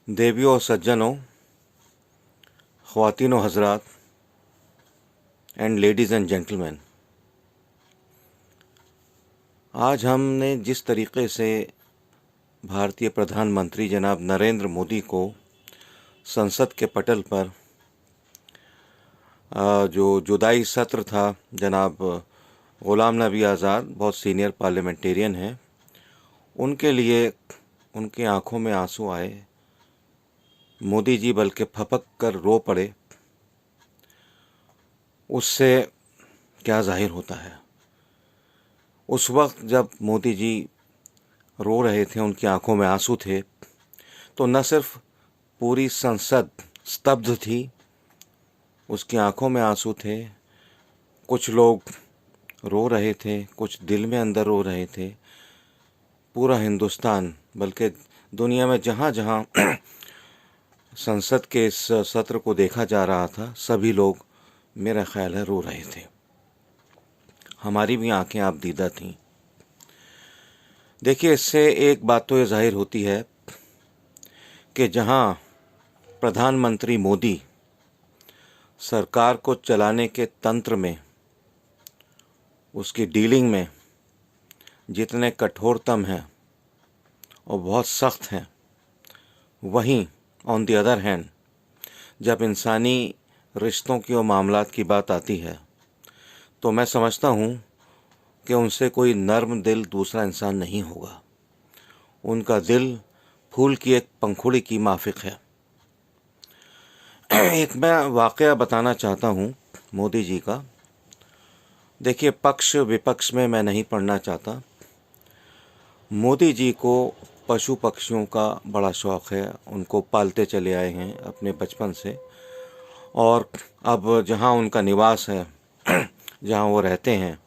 देवियों और सज्जनों, ख्वातीन और हजरात एंड लेडीज़ एंड जेंटलमैन, आज हमने जिस तरीके से भारतीय प्रधानमंत्री जनाब नरेंद्र मोदी को संसद के पटल पर जो जुदाई सत्र था, जनाब ग़ुलाम नबी आज़ाद बहुत सीनियर पार्लियामेंटेरियन हैं, उनके लिए उनकी आंखों में आंसू आए। मोदी जी बल्कि फपक कर रो पड़े। उससे क्या जाहिर होता है, उस वक्त जब मोदी जी रो रहे थे, उनकी आंखों में आंसू थे, तो न सिर्फ पूरी संसद स्तब्ध थी, उसकी आंखों में आंसू थे। कुछ लोग रो रहे थे, कुछ दिल में अंदर रो रहे थे। पूरा हिंदुस्तान बल्कि दुनिया में जहाँ जहाँ संसद के इस सत्र को देखा जा रहा था, सभी लोग मेरा ख्याल है रो रहे थे। हमारी भी आंखें आबदीदा थीं। देखिए, इससे एक बात तो ये जाहिर होती है कि जहाँ प्रधानमंत्री मोदी सरकार को चलाने के तंत्र में, उसकी डीलिंग में जितने कठोरतम हैं और बहुत सख्त हैं, वहीं ऑन द अदर हैंड जब इंसानी रिश्तों की और मामलात की बात आती है, तो मैं समझता हूँ कि उनसे कोई नर्म दिल दूसरा इंसान नहीं होगा। उनका दिल फूल की एक पंखुड़ी की माफिक है। एक मैं वाक़या बताना चाहता हूँ मोदी जी का। देखिए, पक्ष विपक्ष में मैं नहीं पढ़ना चाहता। मोदी जी को पशु पक्षियों का बड़ा शौक़ है, उनको पालते चले आए हैं अपने बचपन से, और अब जहाँ उनका निवास है, जहाँ वो रहते हैं,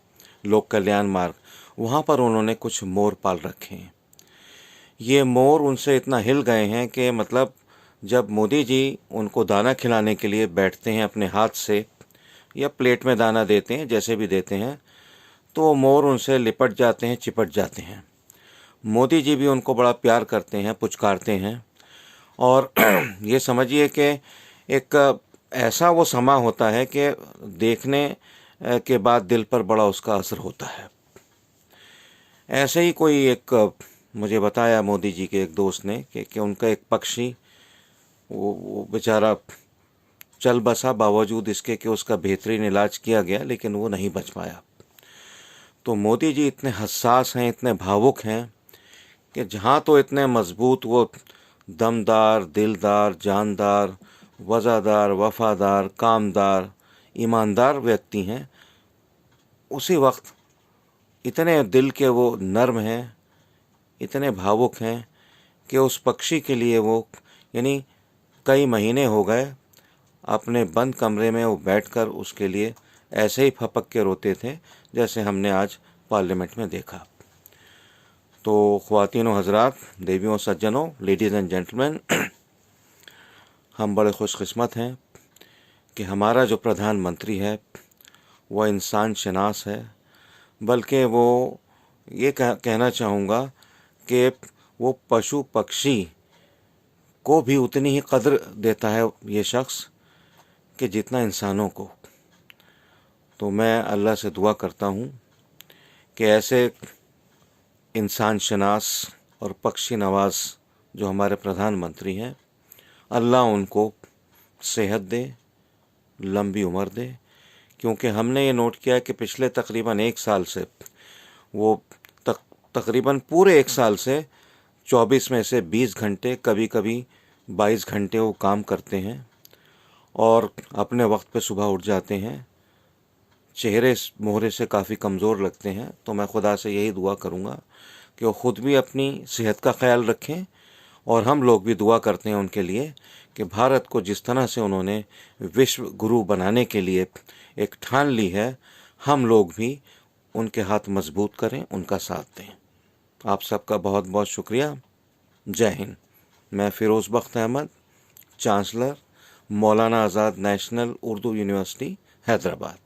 लोक कल्याण मार्ग, वहाँ पर उन्होंने कुछ मोर पाल रखे हैं। ये मोर उनसे इतना हिल गए हैं कि मतलब जब मोदी जी उनको दाना खिलाने के लिए बैठते हैं अपने हाथ से, या प्लेट में दाना देते हैं, जैसे भी देते हैं, तो मोर उनसे लिपट जाते हैं, चिपट जाते हैं। मोदी जी भी उनको बड़ा प्यार करते हैं, पुचकारते हैं, और ये समझिए कि एक ऐसा वो समा होता है कि देखने के बाद दिल पर बड़ा उसका असर होता है। ऐसे ही कोई एक मुझे बताया मोदी जी के एक दोस्त ने कि उनका एक पक्षी वो बेचारा चल बसा, बावजूद इसके कि उसका बेहतरीन इलाज किया गया, लेकिन वो नहीं बच पाया। तो मोदी जी इतने हसास हैं, इतने भावुक हैं कि जहाँ तो इतने मजबूत, वो दमदार, दिलदार, जानदार, वज़ादार, वफ़ादार, कामदार, ईमानदार व्यक्ति हैं, उसी वक्त इतने दिल के वो नर्म हैं, इतने भावुक हैं कि उस पक्षी के लिए वो, यानी कई महीने हो गए अपने बंद कमरे में वो बैठकर उसके लिए ऐसे ही फपक के रोते थे, जैसे हमने आज पार्लियामेंट में देखा। तो ख्वातीन हज़रात, देवियों सज्जनों, लेडीज़ एंड जेंटलमैन, हम बड़े खुशकिस्मत हैं कि हमारा जो प्रधानमंत्री है वह इंसान शनास है। बल्कि वो ये कहना चाहूँगा कि वो पशु पक्षी को भी उतनी ही कदर देता है ये शख्स कि जितना इंसानों को। तो मैं अल्लाह से दुआ करता हूँ कि ऐसे इंसान शनास और पक्षी नवाज जो हमारे प्रधानमंत्री हैं, अल्लाह उनको सेहत दे, लंबी उम्र दे। क्योंकि हमने ये नोट किया कि पिछले तकरीबन एक साल से वो तकरीबन पूरे एक साल से 24 में से 20 घंटे, कभी कभी 22 घंटे वो काम करते हैं और अपने वक्त पे सुबह उठ जाते हैं। चेहरे मोहरे से काफ़ी कमज़ोर लगते हैं। तो मैं खुदा से यही दुआ करूँगा कि वो ख़ुद भी अपनी सेहत का ख्याल रखें, और हम लोग भी दुआ करते हैं उनके लिए कि भारत को जिस तरह से उन्होंने विश्व गुरु बनाने के लिए एक ठान ली है, हम लोग भी उनके हाथ मजबूत करें, उनका साथ दें। आप सबका बहुत बहुत शुक्रिया। जय हिंद। मैं फ़िरोज़ बख्त अहमद, चांसलर, मौलाना आज़ाद नेशनल उर्दू यूनिवर्सिटी, हैदराबाद।